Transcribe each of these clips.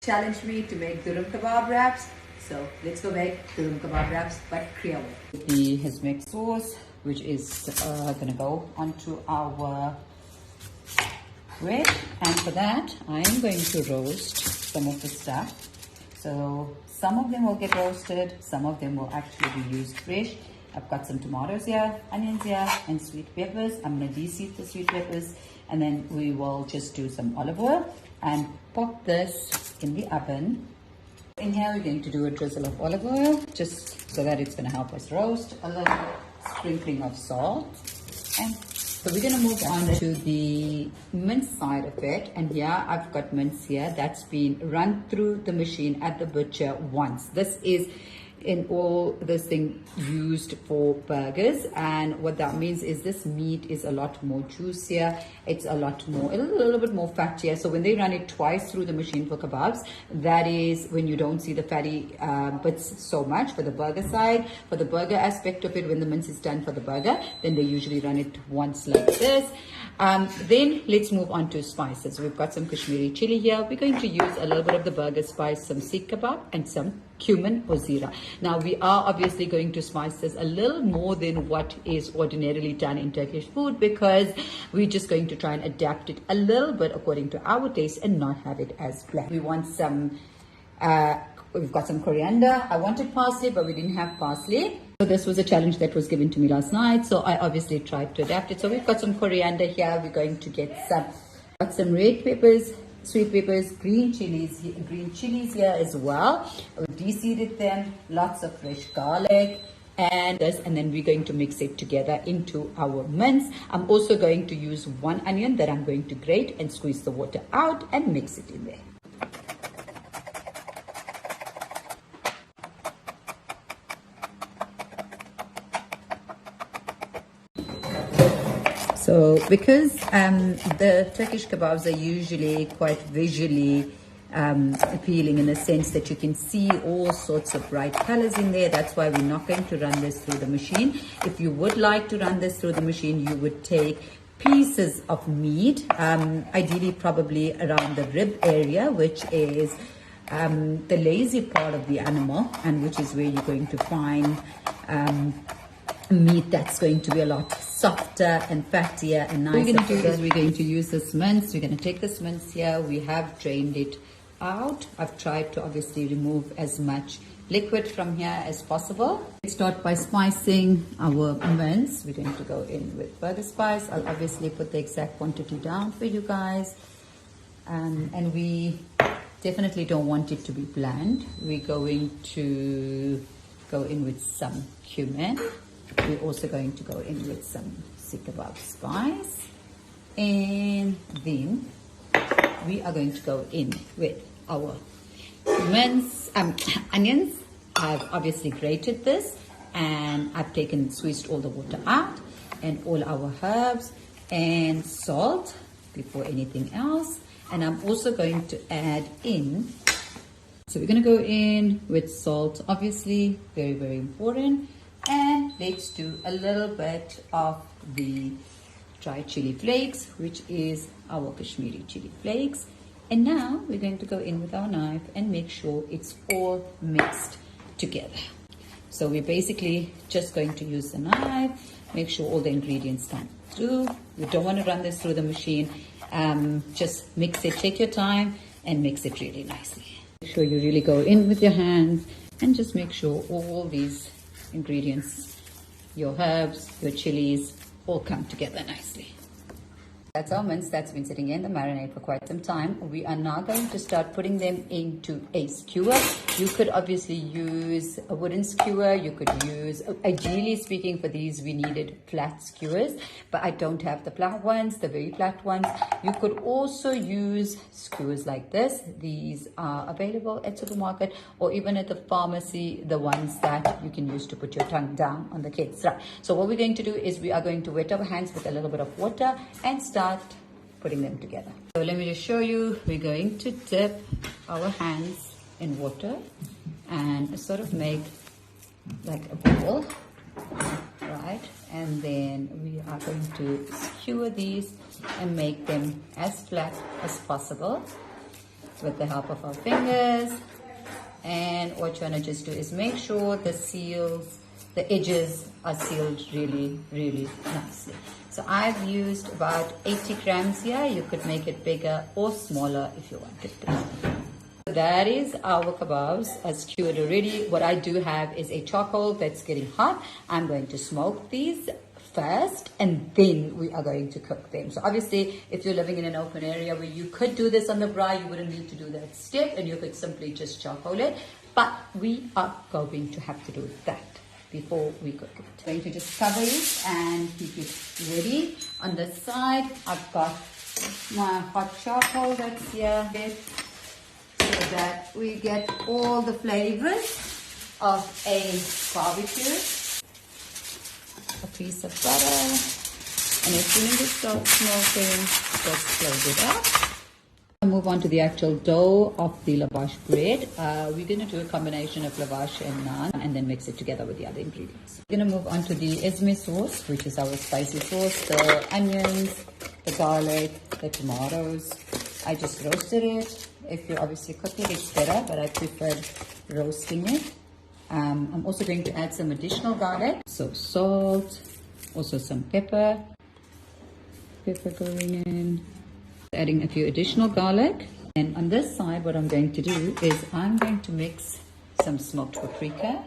challenged me to make durum kebab wraps. So let's go make durum kebab wraps, but krea. The Ezme sauce, which is gonna go onto our bread, and for that I am going to roast some of the stuff. So some of them will get roasted, some of them will actually be used fresh. I've got some tomatoes here, onions here, and sweet peppers. I'm going to deseed the sweet peppers, and then we will just do some olive oil and pop this in the oven. In here we're going to do a drizzle of olive oil, just so that it's going to help us roast. A little sprinkling of salt. And so we're going to move on to the mince side of it, and here I've got mince here that's been run through the machine at the butcher once. This is in all this thing used for burgers, and what that means is this meat is a lot more juicier, it's a little bit more fattier. So when they run it twice through the machine for kebabs, that is when you don't see the fatty bits so much for the burger side. For the burger aspect of it, when the mince is done for the burger, then they usually run it once like this. Then let's move on to spices. We've got some Kashmiri chili here. We're going to use a little bit of the burger spice, some Seekh kebab, and some cumin or zira. Now we are obviously going to spice this a little more than what is ordinarily done in Turkish food, because we're just going to try and adapt it a little bit according to our taste and not have it as bland. We want some, we've got some coriander. I wanted parsley, but we didn't have parsley. So this was a challenge that was given to me last night, so I obviously tried to adapt it. So we've got some coriander here. We're going to get some red peppers, sweet peppers, green chilies here as well. We deseeded them, lots of fresh garlic, and then we're going to mix it together into our mince. I'm also going to use one onion that I'm going to grate and squeeze the water out and mix it in there. So because the Turkish kebabs are usually quite visually appealing in the sense that you can see all sorts of bright colors in there, that's why we're not going to run this through the machine. If you would like to run this through the machine, you would take pieces of meat, ideally probably around the rib area, which is the lazy part of the animal, and which is where you're going to find meat that's going to be a lot softer and fattier and nicer. What we're going to do is we're going to use this mince. We're going to take this mince here. We have drained it out. I've tried to obviously remove as much liquid from here as possible. Let's start by spicing our mince. We're going to go in with burger spice. I'll obviously put the exact quantity down for you guys. And we definitely don't want it to be bland. We're going to go in with some cumin. We're also going to go in with some Seekh kebab spice, and then we are going to go in with our mince, onions. I've obviously grated this, and I've squeezed all the water out, and all our herbs and salt before anything else. And I'm also going to add in, so we're going to go in with salt, obviously, very, very important. And let's do a little bit of the dry chili flakes, which is our Kashmiri chili flakes. And now we're going to go in with our knife and make sure it's all mixed together. So we're basically just going to use the knife, make sure all the ingredients come through. We don't want to run this through the machine. Just mix it, take your time, and mix it really nicely. Make sure you really go in with your hands and just make sure all these ingredients, your herbs, your chilies, all come together nicely. That's our mince that's been sitting in the marinade for quite some time. We are now going to start putting them into a skewer. You could obviously use a wooden skewer. You could use, ideally speaking, for these we needed flat skewers, but I don't have the flat ones, the very flat ones. You could also use skewers like this. These are available at supermarket or even at the pharmacy, the ones that you can use to put your tongue down on the kesra. So what we're going to do is we are going to wet our hands with a little bit of water and start putting them together. So let me just show you. We're going to dip our hands in water and sort of make like a ball, right? And then we are going to skewer these and make them as flat as possible. with the help of our fingers. And what you want to just do is make sure the edges are sealed really, really nicely. So I've used about 80 grams here. You could make it bigger or smaller if you wanted to. That is our kebabs as cured already. What I do have is a charcoal that's getting hot. I'm going to smoke these first and then we are going to cook them. So obviously if you're living in an open area where you could do this on the braai, you wouldn't need to do that step and you could simply just charcoal it. But we are going to have to do that before we cook it. I'm going to just cover it and keep it ready. On the side I've got my hot charcoal that's here, so that we get all the flavors of a barbecue. A piece of butter, and as soon as it starts smoking, just close it up. I'll move on to the actual dough of the lavash bread. We're going to do a combination of lavash and naan and then mix it together with the other ingredients. We're going to move on to the Ezme sauce, which is our spicy sauce. The onions, the garlic, the tomatoes. I just roasted it. If you obviously cook it, it's better, but I prefer roasting it. I'm also going to add some additional garlic. So salt, also some pepper going in. Adding a few additional garlic. And on this side, what I'm going to do is I'm going to mix some smoked paprika.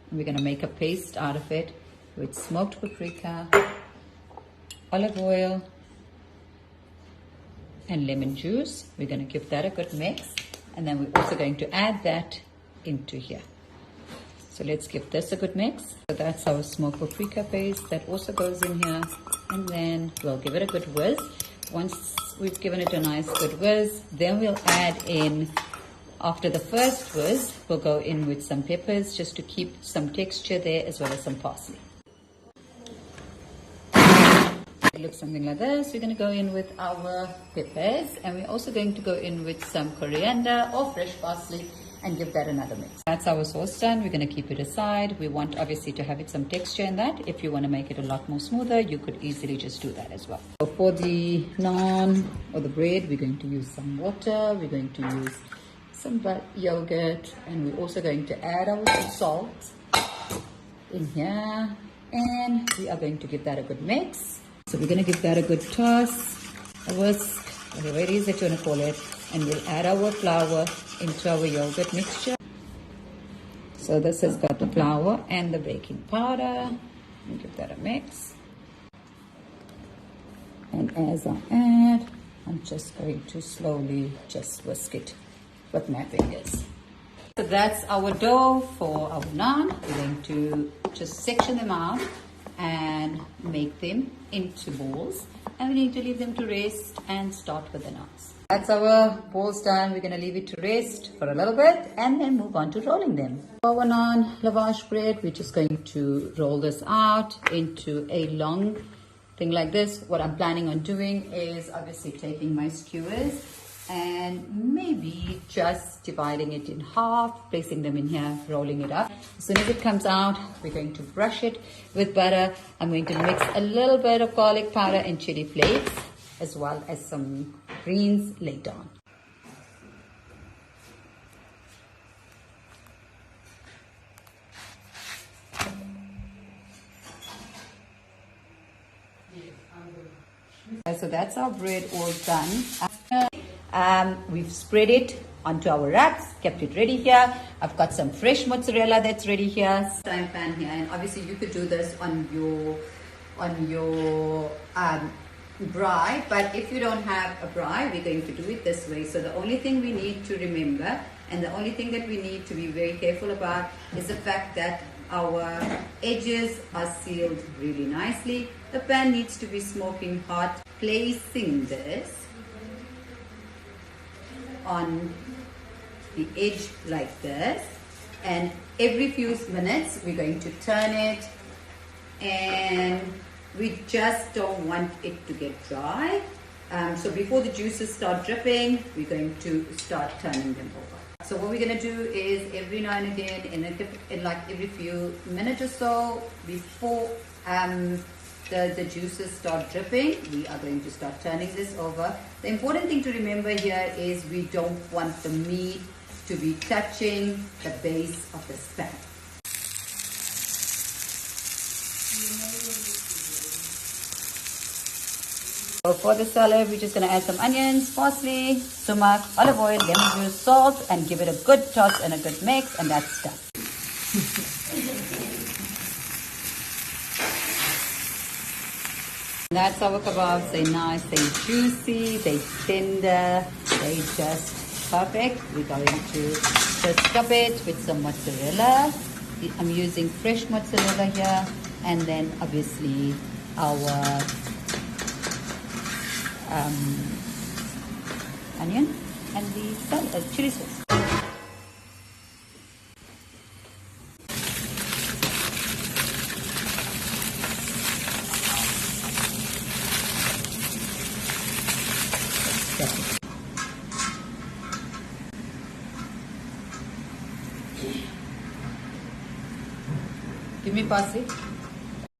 And we're going to make a paste out of it with smoked paprika, olive oil, and lemon juice. We're going to give that a good mix. And then we're also going to add that into here. So let's give this a good mix. So that's our smoked paprika paste that also goes in here, and then we'll give it a good whiz. Once we've given it a nice good whiz, then we'll add in, after the first whiz, we'll go in with some peppers just to keep some texture there, as well as some parsley. It looks something like this. We're going to go in with our peppers, and we're also going to go in with some coriander or fresh parsley and give that another mix. That's our sauce done. We're going to keep it aside. We want obviously to have it some texture in that. If you want to make it a lot more smoother, you could easily just do that as well. So for the naan or the bread, we're going to use some water. We're going to use some yogurt, and we're also going to add our salt in here, and we are going to give that a good mix. So we're going to give that a good toss, a whisk, whatever it is that you want to call it, and we'll add our flour into our yogurt mixture. So this has got the flour and the baking powder. We'll give that a mix. And as I add, I'm just going to slowly just whisk it with my fingers. So that's our dough for our naan. We're going to just section them out and make them into balls. And we need to leave them to rest and start with the naans. That's our balls done. We're going to leave it to rest for a little bit and then move on to rolling them. For our naan lavash bread, we're just going to roll this out into a long thing like this. What I'm planning on doing is obviously taking my skewers and maybe just dividing it in half, placing them in here, rolling it up. As soon as it comes out, we're going to brush it with butter. I'm going to mix a little bit of garlic powder and chili flakes, as well as some greens later on. So that's our bread all done. We've spread it onto our wraps, kept it ready here. I've got some fresh mozzarella that's ready here. Frying pan here, and obviously you could do this on your braai, but if you don't have a braai, we're going to do it this way. So the only thing we need to remember, and the only thing that we need to be very careful about, is the fact that our edges are sealed really nicely. The pan needs to be smoking hot. Placing this on the edge like this, and every few minutes we're going to turn it, and we just don't want it to get dry. So before the juices start dripping, we're going to start turning them over. So what we're going to do is every now and again, in like every few minutes or so, before the juices start dripping, we are going to start turning this over. The important thing to remember here is we don't want the meat to be touching the base of this pan. So for the salad, we're just going to add some onions, parsley, sumac, olive oil, lemon juice, salt, and give it a good toss and a good mix, and that's done. That's our kebabs. They're nice, they're juicy, they're tender, they're just perfect. We're going to just cup it with some mozzarella. I'm using fresh mozzarella here, and then obviously our onion and the salad, chili sauce. Give me parsley.